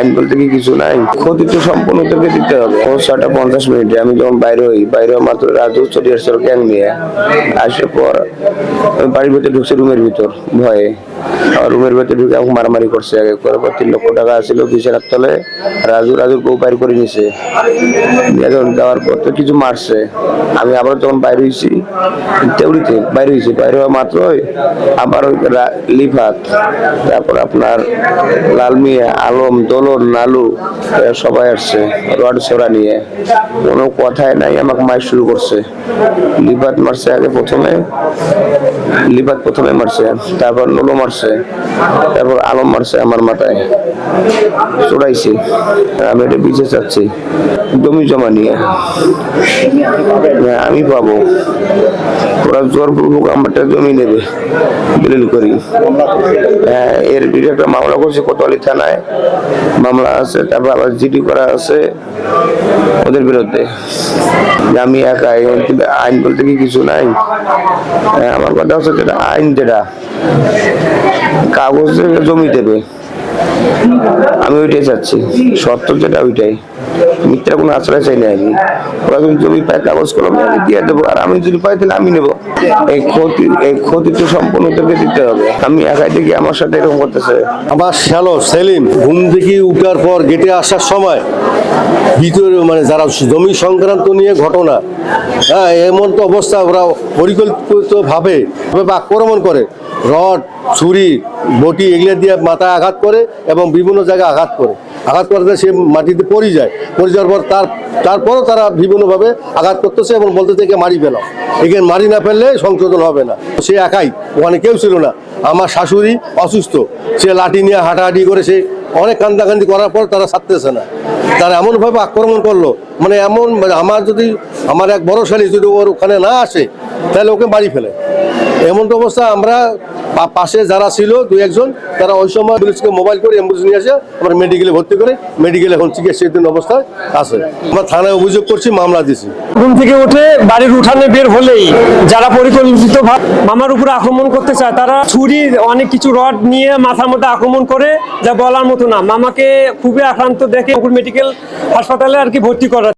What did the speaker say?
আইন বলতে কি কিছু নাই, ক্ষতি তো সম্পূর্ণ তোকে দিতে হবে। 6:50 আমি যখন বাইরে হই মাত্র রাজু চলে আসছে গ্যাং নিয়ে। আসে পর বাড়ির ভিতরে ঢুকছে, রুমের ভিতর ভয়ে রুমের ভিতরে ঢুকে আমাকে মারামারি করছে। আগে করে 3 লক্ষ টাকা ছিল বিছানার তলে, রাজুর বউ বাইর করে নিছে। যাওয়ার পর তো কিছু মারছে। আমি আবার যখন বাইরে হয়েছি তেউড়িতে বাইরে হওয়া মাত্র আবার ওই লিফাত, তারপর আপনার লাল মিয়া, আলম, দোলন, নালু সবাই আসছে রড ছোড়া নিয়ে। কোনো কথাই নাই, আমাকে মার শুরু করছে। লিফাত মারছে আগে, প্রথমে মারছে, তারপর নুলো মারছে, তারপর আলম মারছে আমার মাথায় চড়াইছি। আমি এটা বিচার চাচ্ছি জমি জমা নিয়ে। আমি পাবো, ওরা জোরপূর্বক আমারটা জমি নেবে দলিল করি। এর বিরুদ্ধে একটা মামলা করছে কোতোয়ালি থানায়, মামলা আছে। তারপর আবার জিডি করা আছে ওদের বিরুদ্ধে। আমি একাই, আইন বলতে কি কিছু নাই। আমার কথা হচ্ছে যেটা আইন, যেটা কাগজ জমি দেবে, আমি ওইটাই চাচ্ছি। সত্য যেটা ওইটাই, মিথ্যা কোনো আশ্রয় চাই না। আমি ওরা যদি জমি পায় কাগজ কলম আমি দিয়ে দেবো, আর আমি যদি পাই তাহলে আমি নেবো। এই ক্ষতি তো সম্পূর্ণ তোকে দিতে হবে। আমি একাই দেখি আমার সাথে এরকম করতেছে। আমার শ্যালো সেলিম ঘুম থেকে উঠার পর গেটে আসার সময় ভিতরে মানে যারা জমি সংক্রান্ত নিয়ে ঘটনা, এমন তো অবস্থা, ওরা পরিকল্পিতভাবে আক্রমণ করে, রড, ছুরি, বটি এগুলো দিয়ে মাথায় আঘাত করে এবং বিভিন্ন জায়গায় আঘাত করতে সে মাটিতে পড়ে যাওয়ার পর তারপরও তারা বিভিন্নভাবে আঘাত করতেছে এবং বলতেছে একে মারি ফেলাও, একে মারি না ফেললে সংশোধন হবে না। সে একাই, ওখানে কেউ ছিল না। আমার শাশুড়ি অসুস্থ, সে লাঠি নিয়ে হাঁটাহাঁটি করে সে অনেক কান্দাকান্দি করার পর তারা ছাড়তেছে না। তারা এমনভাবে আক্রমণ করলো, মানে আমার এক বড় শালী যদি ওর ওখানে না আসে তাহলে ওকে মারি ফেলে। এমন তো অবস্থা, আমরা পাশে যারা ছিল 2-1 তারা ওই সময় পুলিশকে মোবাইল করে অ্যাম্বুলেন্স নিয়ে আসে, আমরা মেডিকেলে ভর্তি করে মেডিকেলে এখন চিকিৎসাধীন অবস্থায় আছে। আমরা থানায় অভিযোগ করছি, মামলা দিছি। ঘুম থেকে উঠে বাড়ির উঠানে বের হলেই যারা পরিকল্পিত মামার উপর আক্রমণ করতে চায়, তারা ছুরি অনেক কিছু রড নিয়ে মাথার মধ্যে আক্রমণ করে, যা বলার মতো না। মামাকে খুবই আক্রান্ত দেখে মেডিকেল হাসপাতালে ভর্তি করা।